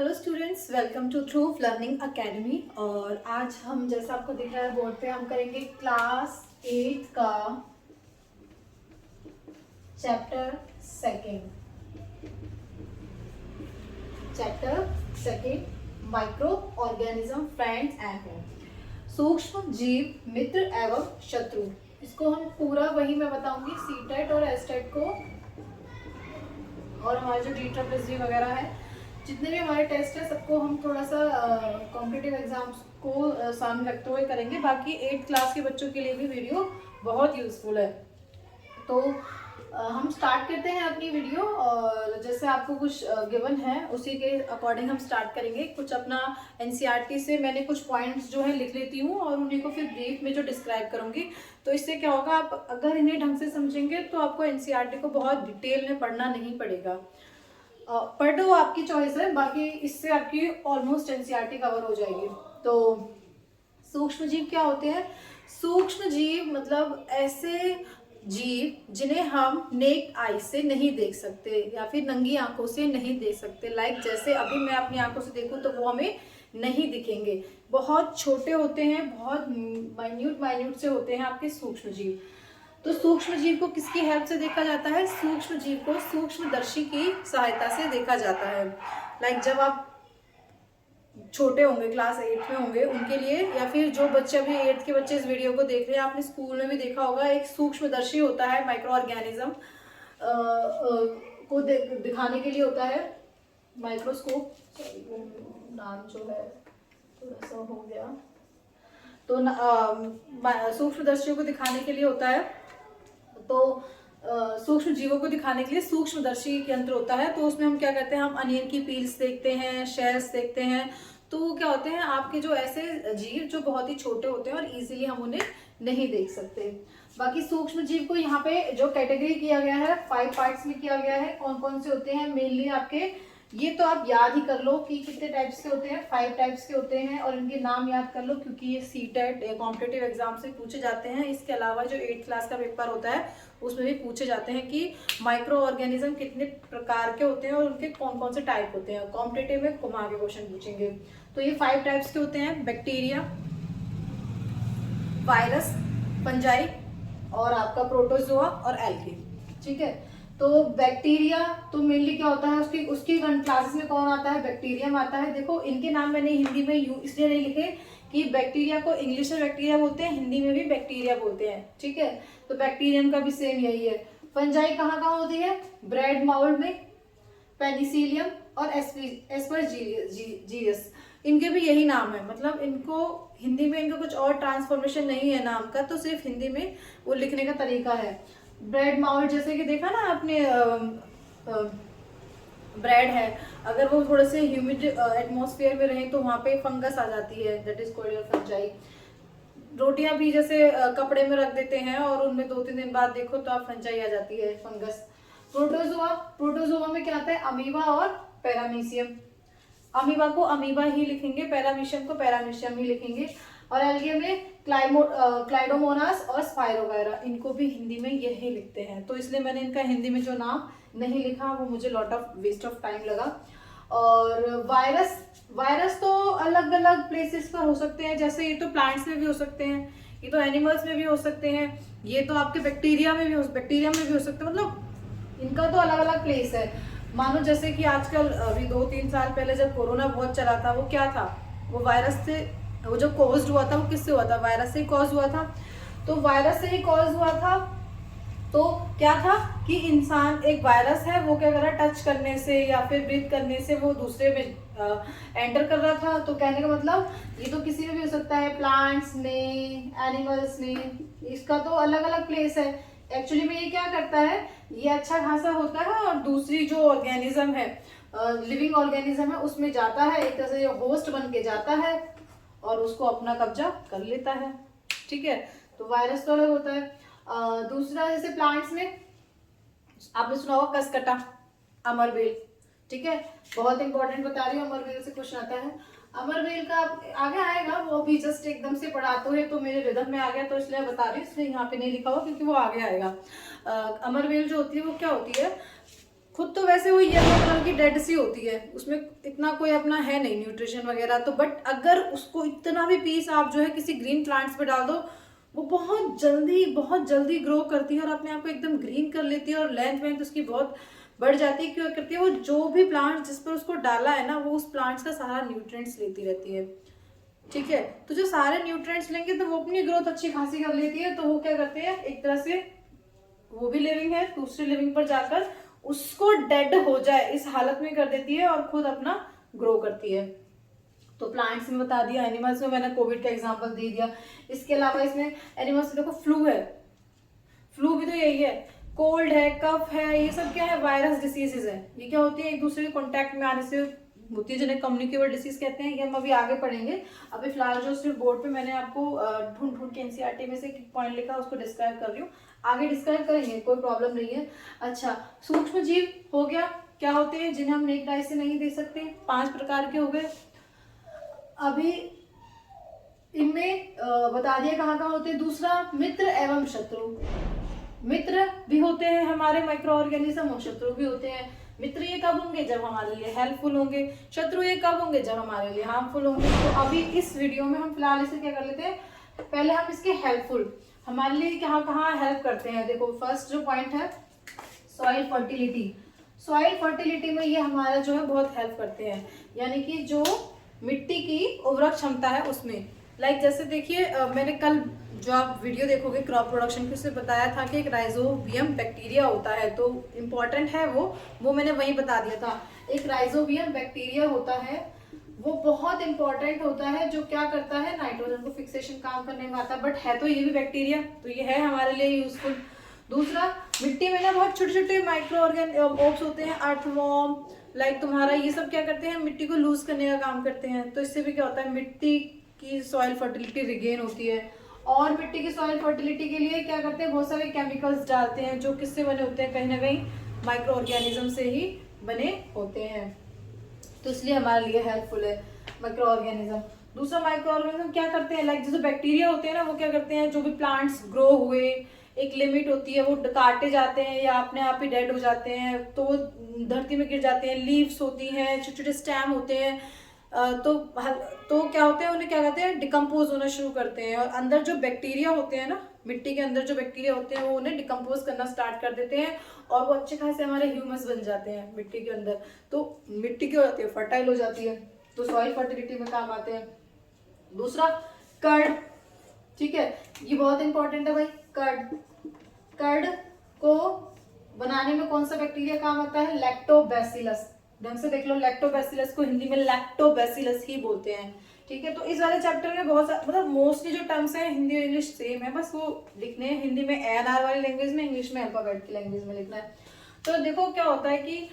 Hello students, welcome to Truff learning academy. और आज हम, जैसा आपको दिख रहा है बोर्ड पे, हम करेंगे क्लास 8 का chapter second micro organism friends and home. सूक्ष्म जीव मित्र एवं शत्रु। इसको हम पूरा वही मैं बताऊंगी, सीटेट और एसटेट को, और हमारे जो DSSC वगैरह है, जितने भी हमारे टेस्ट है, सबको हम थोड़ा सा कॉम्पिटिटिव एग्जाम्स को सामने रखते हुए करेंगे। बाकी 8th क्लास के बच्चों के लिए भी वीडियो बहुत यूजफुल है। तो हम स्टार्ट करते हैं अपनी वीडियो। और जैसे आपको कुछ गिवन है उसी के अकॉर्डिंग हम स्टार्ट करेंगे। कुछ अपना NCERT से मैंने कुछ पॉइंट्स जो है लिख लेती हूँ और उन्हीं को फिर ब्रीफ में जो डिस्क्राइब करूँगी। तो इससे क्या होगा, आप अगर इन्हें ढंग से समझेंगे तो आपको NCERT को बहुत डिटेल में पढ़ना नहीं पड़ेगा। पढ़ो, आपकी चॉइस है, बाकी इससे आपकी ऑलमोस्ट NCERT कवर हो जाएगी। तो सूक्ष्म जीव क्या होते हैं? सूक्ष्म जीव मतलब ऐसे जीव जिन्हें हम नेक आई से नहीं देख सकते या फिर नंगी आंखों से नहीं देख सकते। लाइक जैसे अभी मैं अपनी आंखों से देखूं तो वो हमें नहीं दिखेंगे। बहुत छोटे होते हैं, बहुत माइन्यूट से होते हैं आपके सूक्ष्म जीव। तो सूक्ष्म जीव को किसकी हेल्प से देखा जाता है? सूक्ष्म जीव को सूक्ष्मदर्शी की सहायता से देखा जाता है। लाइक जब आप छोटे होंगे, क्लास 8 में होंगे, उनके लिए, या फिर जो बच्चे अभी 8th के बच्चे इस वीडियो को देख रहे हैं, आपने स्कूल में भी देखा होगा, एक सूक्ष्मदर्शी होता है, माइक्रो ऑर्गेनिज्म को दिखाने के लिए होता है माइक्रोस्कोप। नाम जो है थोड़ा सा हो गया, तो सूक्ष्मदर्शियों को दिखाने के लिए होता है। तो सूक्ष्म जीवों को दिखाने के लिए सूक्ष्मदर्शी यंत्र होता है। तो उसमें हम क्या करते हैं, हम अनियन की पील्स देखते हैं, शेल्स देखते हैं। तो वो क्या होते हैं, आपके जो ऐसे जीव जो बहुत ही छोटे होते हैं और इजीली हम उन्हें नहीं देख सकते। बाकी सूक्ष्म जीव को यहाँ पे जो कैटेगरी किया गया है, 5 पार्ट्स में किया गया है। कौन कौन से होते हैं मेनली आपके, ये तो आप याद ही कर लो कि कितने टाइप्स के होते हैं। 5 टाइप्स के होते हैं और इनके नाम याद कर लो, क्योंकि ये सीटेट कॉम्पिटिटिव एग्जाम से पूछे जाते हैं। इसके अलावा जो 8th क्लास का पेपर होता है उसमें भी पूछे जाते हैं कि माइक्रो ऑर्गेनिज्म कितने प्रकार के होते हैं और उनके कौन कौन से टाइप होते हैं। कॉम्पिटिटिव में घुमा के क्वेश्चन पूछेंगे। तो ये 5 टाइप्स के होते हैं: बैक्टीरिया, वायरस, फंजाई और आपका प्रोटोजोआ और एल्गी। ठीक है। तो बैक्टीरिया तो मेनली क्या होता है, उसकी उसकी क्लासेस में कौन आता है? बैक्टीरियम आता है। देखो इनके नाम मैंने हिंदी में इसलिए नहीं लिखे कि बैक्टीरिया को इंग्लिश में बैक्टीरिया बोलते हैं, हिंदी में भी बैक्टीरिया बोलते हैं। ठीक है। तो बैक्टीरियम का भी सेम यही है। फंजाई कहाँ कहाँ होती है? ब्रेड माउल्ड में, पेनिसिलियम और एस्परजीलियस। इनके भी यही नाम है, मतलब इनको हिंदी में इनका कुछ और ट्रांसफॉर्मेशन नहीं है नाम का, तो सिर्फ हिंदी में वो लिखने का तरीका है। ब्रेड माउल्ड जैसे कि देखा ना आपने, ब्रेड है, अगर वो थोड़े से ह्यूमिड एटमॉस्फेयर में रहे तो वहाँ पे फंगस आ जाती है, that is called your fungi. रोटियां भी जैसे कपड़े में रख देते हैं और उनमें 2-3 दिन बाद देखो तो आप फंजाई आ जाती है, फंगस। प्रोटोजोआ, प्रोटोजोआ में क्या आता है? अमीबा और पैरामीशियम। अमीबा को अमीबा ही लिखेंगे, पैरामीशियम को पैरामीशियम ही लिखेंगे। और एल्गे में क्लाइडोमोनास और स्पाइरोगायरा, इनको भी हिंदी में यही लिखते हैं। तो इसलिए मैंने इनका हिंदी में जो नाम नहीं लिखा वो मुझे lot of waste of time लगा। और वायरस, वायरस तो अलग अलग प्लेसेस पर हो सकते हैं। जैसे ये तो प्लांट्स में भी हो सकते हैं, ये तो एनिमल्स में भी हो सकते हैं, ये तो आपके बैक्टीरिया में भी हो सकते हैं। मतलब इनका तो अलग अलग प्लेस है। मानो जैसे कि आजकल अभी 2-3 साल पहले जब कोरोना बहुत चला था, वो क्या था? वो वायरस से, वो जो कॉज हुआ था वो किससे हुआ था? वायरस से ही कॉज हुआ था। तो वायरस से ही कॉज हुआ था। तो क्या था कि इंसान, एक वायरस है, वो क्या कर रहा है, टच करने से या फिर ब्रीथ करने से वो दूसरे में एंटर कर रहा था। तो कहने का मतलब ये तो किसी में भी हो सकता है, प्लांट्स में, एनिमल्स में, इसका तो अलग अलग प्लेस है। एक्चुअली में ये क्या करता है, ये अच्छा खासा होता है और दूसरी जो ऑर्गेनिज्म है, लिविंग ऑर्गेनिज्म है, उसमें जाता है, एक तरह से होस्ट बन के जाता है और उसको अपना कब्जा कर लेता है। ठीक है। तो वायरस तो अलग होता है। दूसरा जैसे प्लांट्स में आपने सुना होगा कसकटा, अमरबेल। ठीक है, बहुत इंपॉर्टेंट बता रही हूँ, अमरबेल से क्वेश्चन आता है। अमरबेल का आगे आएगा, वो भी जस्ट एकदम से पढ़ाते हुए तो मेरे रिदम में आ गया, तो इसलिए बता रही हूँ, इसलिए यहाँ पे नहीं लिखा हुआ क्योंकि वो आगे आएगा। अमरबेल जो होती है वो क्या होती है, खुद तो वैसे वो येलो कलर की डेड सी होती है, उसमें इतना कोई अपना है नहीं न्यूट्रिशन वगैरह, तो बट अगर उसको इतना भी पीस आप जो है किसी ग्रीन प्लांट्स पे डाल दो, वो बहुत जल्दी ग्रो करती है और अपने आप को एकदम ग्रीन कर लेती है और लेंथ उसकी बहुत बढ़ जाती है। क्यों करती है? वो जो भी प्लांट जिस पर उसको डाला है ना, वो उस प्लांट्स का सारा न्यूट्रिएंट्स लेती रहती है। ठीक है, तो जो सारे न्यूट्रिएंट्स लेंगे तो वो अपनी ग्रोथ अच्छी खासी कर लेती है। तो वो क्या करते हैं, एक तरह से वो भी लिविंग है, दूसरी लिविंग पर जाकर उसको डेड हो जाए इस हालत में कर देती है और खुद अपना ग्रो करती है। तो प्लांट्स में बता दिया, एनिमल्स में मैंने कोविड का एग्जांपल दे दिया। इसके अलावा इसमें एनिमल्स में देखो फ्लू है, फ्लू भी तो यही है, कोल्ड है, कफ है, ये सब क्या है? वायरस डिसीजेज है। ये क्या होती है? एक दूसरे के कॉन्टैक्ट में आने से होती है, जिन्हें कम्युनिकेबल डिसीज कहते हैं। ये हम अभी आगे पढ़ेंगे। अभी फिलहाल जो सिर्फ बोर्ड पे मैंने आपको ढूंढ ढूंढ के एनसीईआरटी में से एक पॉइंट लिखा, उसको डिस्क्राइब कर रही हूँ। आगे डिस्क्राइब करेंगे, कोई प्रॉब्लम नहीं है। अच्छा, सूक्ष्म जीव हो गया, क्या होते हैं? जिन्हें हम नेक्ड आई से नहीं देख सकते, 5 प्रकार के हो गए। अभी इनमें बता दिया कहाँ कहाँ होते हैं। दूसरा, मित्र एवं शत्रु। मित्र भी होते हैं हमारे माइक्रो ऑर्गेनिज्म और शत्रु भी होते हैं। मित्र ये कब होंगे? जब हमारे लिए हेल्पफुल होंगे। शत्रु ये कब होंगे? जब हमारे लिए हार्मफुल होंगे। तो अभी इस वीडियो में हम फिलहाल इसे क्या कर लेते हैं, पहले हम इसके हेल्पफुल हमारे लिए कहाँ कहाँ हेल्प करते हैं। देखो, फर्स्ट जो पॉइंट है सॉइल फर्टिलिटी। सॉइल फर्टिलिटी में ये हमारा जो है बहुत हेल्प करते हैं, यानी कि जो मिट्टी की उर्वरक क्षमता है उसमें। जैसे देखिए, मैंने कल जो आप वीडियो देखोगे क्रॉप प्रोडक्शन की, उसमें बताया था कि एक राइजोबियम बैक्टीरिया होता है, तो इम्पॉर्टेंट है वो मैंने वहीं बता दिया था। एक राइजोबियम बैक्टीरिया होता है, वो बहुत इंपॉर्टेंट होता है, जो क्या करता है, नाइट्रोजन को फिक्सेशन काम करने में आता है। बट है तो ये भी बैक्टीरिया, तो ये है हमारे लिए यूजफुल। दूसरा, मिट्टी में ना बहुत छोटे छोटे माइक्रो ऑर्गेनिज्म होते हैं, अर्थवॉर्म, तुम्हारा ये सब क्या करते हैं, मिट्टी को लूज करने का काम करते हैं। तो इससे भी क्या होता है, मिट्टी की सॉइल फर्टिलिटी रिगेन होती है। और मिट्टी की सॉइल फर्टिलिटी के लिए क्या करते हैं, बहुत सारे केमिकल्स डालते हैं, जो किससे बने होते हैं, कहीं ना कहीं माइक्रो ऑर्गेनिज्म से ही बने होते हैं। तो इसलिए हमारे लिए हेल्पफुल है माइक्रो ऑर्गेनिज्म। दूसरा, माइक्रो ऑर्गेनिज्म क्या करते हैं, जैसे बैक्टीरिया होते हैं ना, वो क्या करते हैं, जो भी प्लांट्स ग्रो हुए, एक लिमिट होती है, वो काटे जाते हैं या अपने आप ही डेड हो जाते हैं, तो वो धरती में गिर जाते हैं। लीव्स होती हैं, छोटे छोटे स्टेम होते हैं, तो क्या होते हैं, उन्हें क्या कहते हैं, डिकम्पोज होना शुरू करते हैं। और अंदर जो बैक्टीरिया होते हैं ना, मिट्टी के अंदर जो बैक्टीरिया होते हैं, वो उन्हें डिकम्पोज करना स्टार्ट कर देते हैं और वो अच्छे खासे हमारे ह्यूमस बन जाते हैं मिट्टी के अंदर। तो मिट्टी क्या होती है, फर्टाइल हो जाती है, तो सॉइल फर्टिलिटी में काम आते हैं। दूसरा, कर्ड। ठीक है, ये बहुत इंपॉर्टेंट है भाई, कर्ड। कर्ड को बनाने में कौन सा बैक्टीरिया काम आता है, लैक्टोबैसिलस। ढंग से देख लो, लैक्टोबैसिलस को हिंदी में लैक्टोबैसिलस ही बोलते हैं। ठीक है, तो इस वाले चैप्टर में बहुत मतलब मोस्टली जो टर्म्स हैं हिंदी और इंग्लिश सेम है, बस वो लिखने हैं हिंदी में ANR वाली लैंग्वेज में, इंग्लिश में अल्फाबेट की लैंग्वेज में लिखना है। तो देखो क्या होता है कि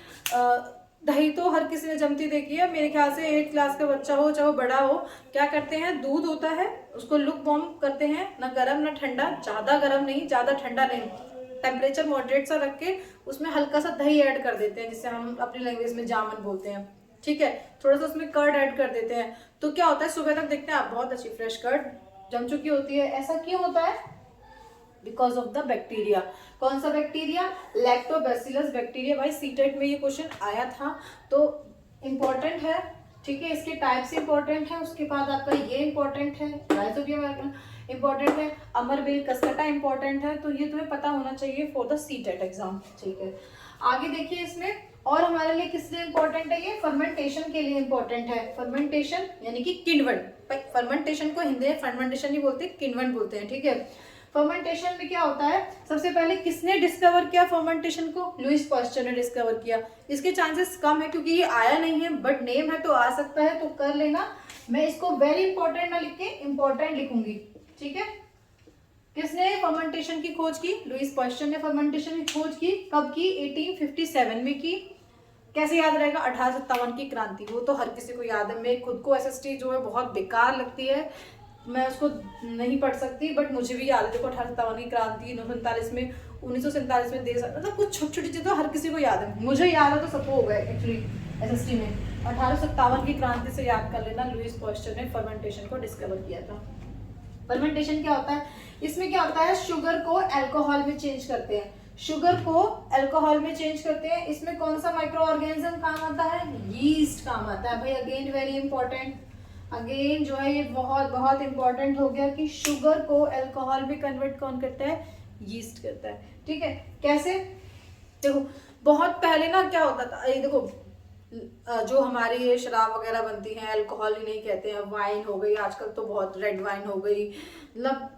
दही तो हर किसी ने जमती देखी है, मेरे ख्याल से 8th क्लास का बच्चा हो चाहे वो बड़ा हो, क्या करते हैं, दूध होता है उसको लुक वार्म करते हैं, ना गर्म ना ठंडा, ज्यादा गर्म नहीं ज्यादा ठंडा नहीं, टेम्परेचर मॉडरेट सा रख के उसमें हल्का सा दही ऐड कर देते हैं, जिसे हम अपनी लैंग्वेज में जामन बोलते हैं। ठीक है, थोड़ा सा उसमें कर्ड ऐड कर देते हैं, तो क्या होता है, सुबह तक देखते हैं आप बहुत अच्छी फ्रेश कर्ड जम चुकी होती है। ऐसा क्यों होता है, बिकॉज ऑफ द बैक्टीरिया। कौन सा बैक्टीरिया, लैक्टोबैसिलस बैक्टीरिया। भाई सीटेट में ये क्वेश्चन आया था, तो इम्पोर्टेंट है। ठीक है, इसके टाइप्स इंपॉर्टेंट है, उसके बाद आपका ये इंपॉर्टेंट है, राइजोबियम इंपॉर्टेंट है, अमरबेल कस्कटा इंपॉर्टेंट है, तो ये तुम्हें पता होना चाहिए फॉर द सीटेट एग्जाम। ठीक है, आगे देखिए इसमें और हमारे लिए किस लिए इंपॉर्टेंट है, ये फर्मेंटेशन के लिए इंपॉर्टेंट है। फर्मेंटेशन यानी कि किण्वन, फर्मेंटेशन को हिंदी में फर्मेंटेशन नहीं बोलते, किण्वन बोलते हैं। ठीक है, फर्मेंटेशन में क्या होता है, सबसे पहले किसने डिस्कवर किया फर्मेंटेशन को, लुईस पास्चर ने डिस्कवर किया। इसके चांसेस कम है क्योंकि ये आया नहीं है, बट नेम है तो आ सकता है, तो कर लेना। मैं इसको वेरी इंपॉर्टेंट ना लिख के इंपॉर्टेंट लिखूंगी। ठीक है, किसने फर्मेंटेशन की खोज की, लुईस पास्चर ने फर्मेंटेशन की खोज की। कब की, 1857 में की। कैसे याद रहेगा, 1857 की क्रांति, वो तो हर किसी को याद है। मैं खुद को SST जो है बहुत बेकार लगती है, मैं उसको नहीं पढ़ सकती, बट मुझे भी याद है। देखो 1857 की क्रांति, 1947 में, 1947 में देश, मतलब कुछ छोटी छोटी चीजें हर किसी को याद है, मुझे याद है तो सबको हो गए एक्चुअली SST में। 1857 की क्रांति से याद कर लेना, लुईस पास्चर ने फर्मेंटेशन को डिस्कवर किया था। फर्मेंटेशन क्या होता है, इसमें क्या होता है, शुगर को अल्कोहल में चेंज करते हैं। शुगर को अल्कोहल में चेंज करते हैं। इसमें कौन सा माइक्रो ऑर्गेनिज्म काम आता है? यीस्ट काम आता है भाई। अगेन वेरी इंपॉर्टेंट, अगेन जो है ये बहुत बहुत इंपॉर्टेंट हो गया कि शुगर को अल्कोहल में कन्वर्ट कौन करता है? यीस्ट करता है। ठीक है, कैसे? देखो बहुत पहले ना क्या होता था, ये देखो जो हमारी ये शराब वगैरह बनती है, अल्कोहल ही नहीं कहते हैं, वाइन हो गई, आजकल तो बहुत रेड वाइन हो गई, मतलब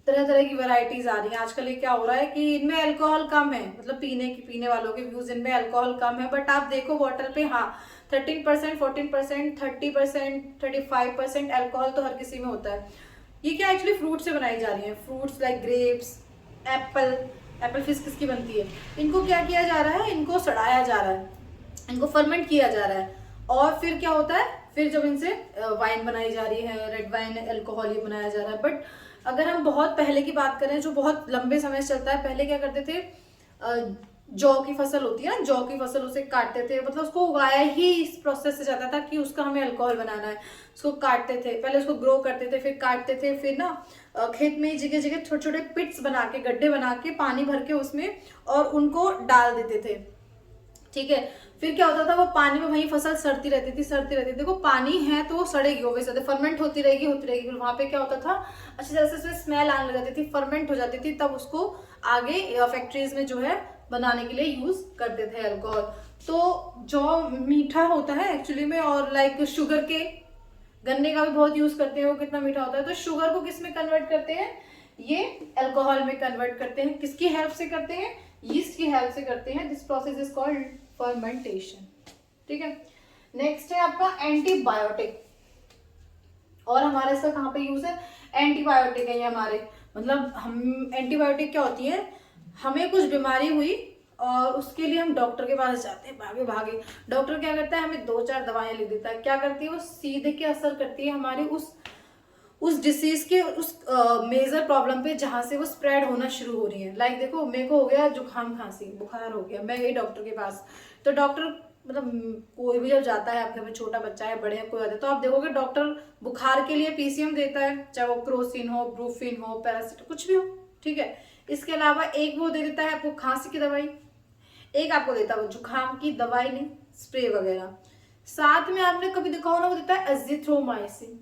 तरह तरह की वैरायटीज आ रही हैं आजकल। ये क्या हो रहा है कि इनमें अल्कोहल कम है, मतलब पीने वालों के व्यूज इनमें अल्कोहल कम है, बट आप देखो बॉटल पे हाँ 13%, 14%, 30%, 35% अल्कोहल तो हर किसी में होता है। ये क्या एक्चुअली फ्रूट से बनाई जा रही है, fruits like grapes, Apple fish किसकी बनती है, इनको क्या किया जा रहा है? इनको सड़ाया जा रहा है, इनको फर्मेंट किया जा रहा है, और फिर क्या होता है? फिर जब इनसे वाइन बनाई जा रही है, रेड वाइन, अल्कोहल ये बनाया जा रहा है। बट अगर हम बहुत पहले की बात करें, जो बहुत लंबे समय से चलता है, पहले क्या करते थे, जौ की फसल होती है ना, जौ की फसल उसे काटते थे, मतलब उसको उगाया ही इस प्रोसेस से जाता था कि उसका हमें अल्कोहल बनाना है। उसको काटते थे, पहले उसको ग्रो करते थे, फिर काटते थे, फिर ना खेत में जगह जगह छोटे छोटे पिट्स बना के, गड्ढे बना के, पानी भर के उसमें, और उनको डाल देते थे। ठीक है, फिर क्या होता था? वो पानी में वही फसल सड़ती रहती थी। देखो पानी है तो वो सड़ेगी, ओब्वियसली फर्मेंट होती रहेगी। फिर वहां पे क्या होता था? अच्छी तरह से उसमें स्मेल आने लग जाती थी, फर्मेंट हो जाती थी, तब उसको आगे फैक्ट्रीज में जो है बनाने के लिए यूज करते थे अल्कोहल। तो जो मीठा होता है एक्चुअली में, और लाइक शुगर के, गन्ने का भी बहुत यूज करते हैं, वो कितना मीठा होता है। तो शुगर को किस में कन्वर्ट करते हैं? ये अल्कोहल में कन्वर्ट करते हैं। किसकी हेल्प से करते हैं? यीस्ट की हेल्प से करते हैं। This process is called fermentation. ठीक है, नेक्स्ट है आपका एंटीबायोटिक। और हमारे इसका कहाँ पे यूज है? एंटीबायोटिक है ये हमारे, मतलब हम एंटीबायोटिक क्या होती है? हमें कुछ बीमारी हुई और उसके लिए हम डॉक्टर के पास जाते हैं, भागे भागे। डॉक्टर क्या करता है? हमें 2-4 दवाएं लिख देता है। क्या करती है वो? सीधे के असर करती है हमारी उस डिसीज के, उस मेजर प्रॉब्लम पे जहां से वो स्प्रेड होना शुरू हो रही है। लाइक देखो मेरे को हो गया जुकाम खांसी बुखार हो गया, मैं गई डॉक्टर के पास, तो डॉक्टर मतलब कोई भी जब जाता है, आपके में छोटा बच्चा है, बड़े हैं, कोई आता है, तो आप देखोगे डॉक्टर बुखार के लिए पीसीएम देता है, चाहे वो क्रोसिन हो, ब्रूफिन हो, पैरासिटामोल, कुछ भी हो। ठीक है, इसके अलावा एक वो दे देता है आपको खांसी की दवाई, एक आपको देता है वो जुकाम की दवाई, नहीं स्प्रे वगैरह। साथ में आपने कभी देखा हो ना, वो देता है एजिथ्रोमाइसिन।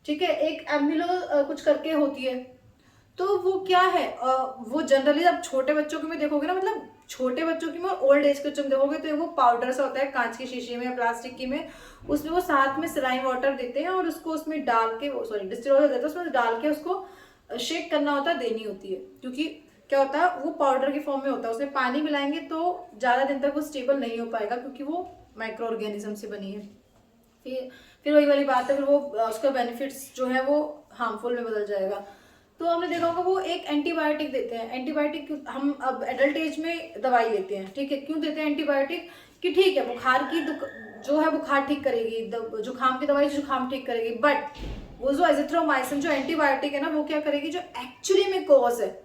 ठीक है, एक एम्यूलो कुछ करके होती है, तो वो क्या है? वो जनरली आप छोटे बच्चों के में देखोगे ना, मतलब छोटे बच्चों की में और ओल्ड एज के बच्चों में देखोगे तो वो पाउडर सा होता है कांच की शीशी में या प्लास्टिक की में, उसमें वो साथ में सलाइन वाटर देते हैं और उसको उसमें डाल के, वो सॉरी डिस्टिल वाटर देते हैं, उसमें डाल के उसको शेक करना होता है, देनी होती है। क्योंकि क्या होता है, वो पाउडर के फॉर्म में होता है, उसमें पानी मिलाएंगे तो ज्यादा दिन तक वो स्टेबल नहीं हो पाएगा, क्योंकि वो माइक्रो ऑर्गेनिज्म से बनी है। फिर वही वाली बात है, फिर वो उसका बेनिफिट्स जो है वो हार्मफुल में बदल जाएगा। तो हमने देखा होगा वो एक एंटीबायोटिक देते हैं। एंटीबायोटिक हम अब एडल्ट एज में दवाई लेते हैं। ठीक है, क्यों देते हैं एंटीबायोटिक? कि ठीक है बुखार की जो है बुखार ठीक करेगी, जुकाम की दवाई जुकाम ठीक करेगी, बट वो जो एजिथ्रोमाइसिन जो एंटीबायोटिक है ना, वो क्या करेगी? जो एक्चुअली में कॉज है,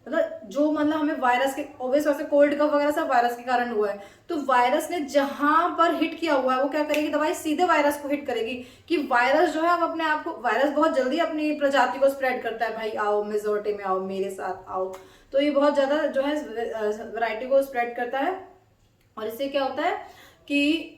मतलब हमें वायरस के, ऑब्वियस वैसे कोल्ड कफ वगैरह सब वायरस के कारण हुआ है, तो वायरस ने जहां पर हिट किया हुआ है वो क्या करेगी? दवाई सीधे वायरस को हिट करेगी, कि वायरस जो है अब अपने आप को, वायरस बहुत जल्दी अपनी प्रजाति को स्प्रेड करता है, भाई आओ मेजोरिटी में आओ, मेरे साथ आओ। तो ये बहुत ज्यादा जो है वैरायटी को स्प्रेड करता है, और इससे क्या होता है कि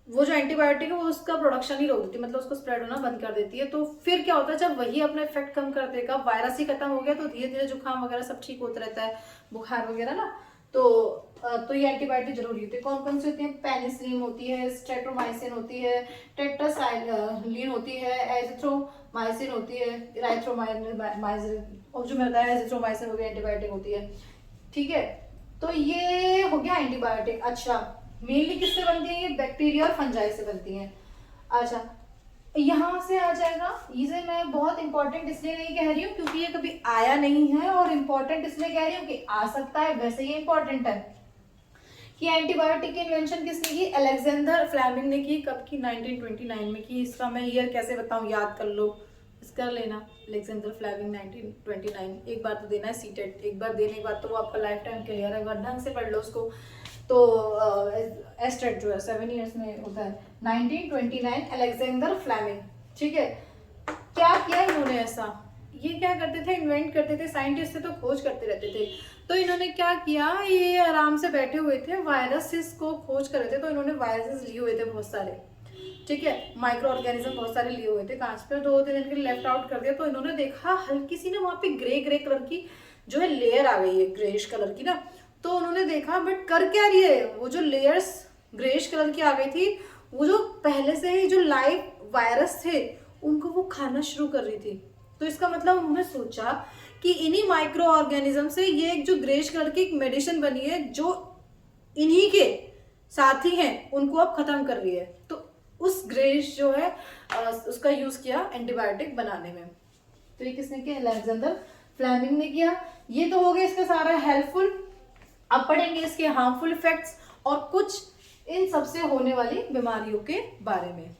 वो जो एंटीबायोटिक है वो उसका प्रोडक्शन ही रोक देती है, मतलब उसको स्प्रेड होना बंद कर देती है। तो फिर क्या होता है, जब वही अपना इफेक्ट कम कर देगा, वायरस ही खत्म हो गया, तो धीरे धीरे जुकाम वगैरह सब ठीक होता रहता है, बुखार वगैरह ना। तो ये एंटीबायोटिक जरूरी होती है। कौन कौन सी होती है? पेनिसिलिन होती है, स्ट्रेप्टोमाइसिन होती है, टेट्रासाइक्लिन होती है, एजिथ्रोमाइसिन होती है, इराइथ्रोमाइसिन, और जो मिलता है एजिथ्रोमाइसिन वो भी एंटीबायोटिक होती है। ठीक है, तो ये हो गया एंटीबायोटिक। अच्छा, मेनली किससे बनती है? ये बैक्टीरिया और फंजाई से बनती हैं। अच्छा, यहाँ से आ जाएगा, इसे मैं बहुत इंपॉर्टेंट इसलिए नहीं कह रही हूँ क्योंकि ये कभी आया नहीं है, और इम्पोर्टेंट इसलिए कह रही हूँ कि आ सकता है, वैसे ये इंपॉर्टेंट है। कि एंटीबायोटिक की इन्वेंशन किसने की? अलेक्जेंडर फ्लेमिंग ने की। कब की? 1929 में की। इसका मैं ईयर कैसे बताऊँ, याद कर लो, कर लेना। Alexander Fleming 1929। एक बार तो देना है सीटेट, एक बार देने के बाद तो वो आपका लाइफ टाइम क्लियर है, एक बार ढंग से पढ़ लो उसको। तो एस्टेट जो है 7 ईयर्स में होता है। 1929 अलेक्जेंडर फ्लेमिंग। ठीक है, क्या किया इन्होंने ऐसा? ये क्या करते थे? इन्वेंट करते थे, साइंटिस्ट थे तो खोज करते रहते थे। तो इन्होंने क्या किया, ये आराम से बैठे हुए थे, वायरसेस को खोज कर रहे थे। तो इन्होंने वायरसेस लिए हुए थे बहुत सारे, ठीक है, माइक्रो ऑर्गेनिज्म बहुत सारे लिए हुए थे कांच पे। 2-3 दिन के लिए लेफ्ट आउट कर दिया। तो इन्होंने देखा हल्की सी ना वहाँ पे ग्रे ग्रे कलर की जो है लेयर आ गई है, ग्रेइश कलर की ना। तो उन्होंने देखा बट कर क्या रही है, वो जो लेयर्स ग्रेइश कलर की आ गई थी, वो जो पहले से ही जो लाइव वायरस थे उनको वो खाना शुरू कर रही थी। तो इसका मतलब उन्होंने सोचा कि इन्हीं माइक्रो ऑर्गेनिज्म से ये एक जो ग्रेइश कलर की एक मेडिसिन बनी है जो इन्हीं के साथी हैं उनको अब खत्म कर रही है। तो उस ग्रेइश जो है उसका यूज किया एंटीबायोटिक बनाने में। तो ये किसने किया, अलेक्जेंडर फ्लेमिंग ने किया। ये तो हो गया इसका सारा हेल्पफुल। अब पढ़ेंगे इसके हार्मफुल इफेक्ट्स और कुछ इन सबसे होने वाली बीमारियों के बारे में।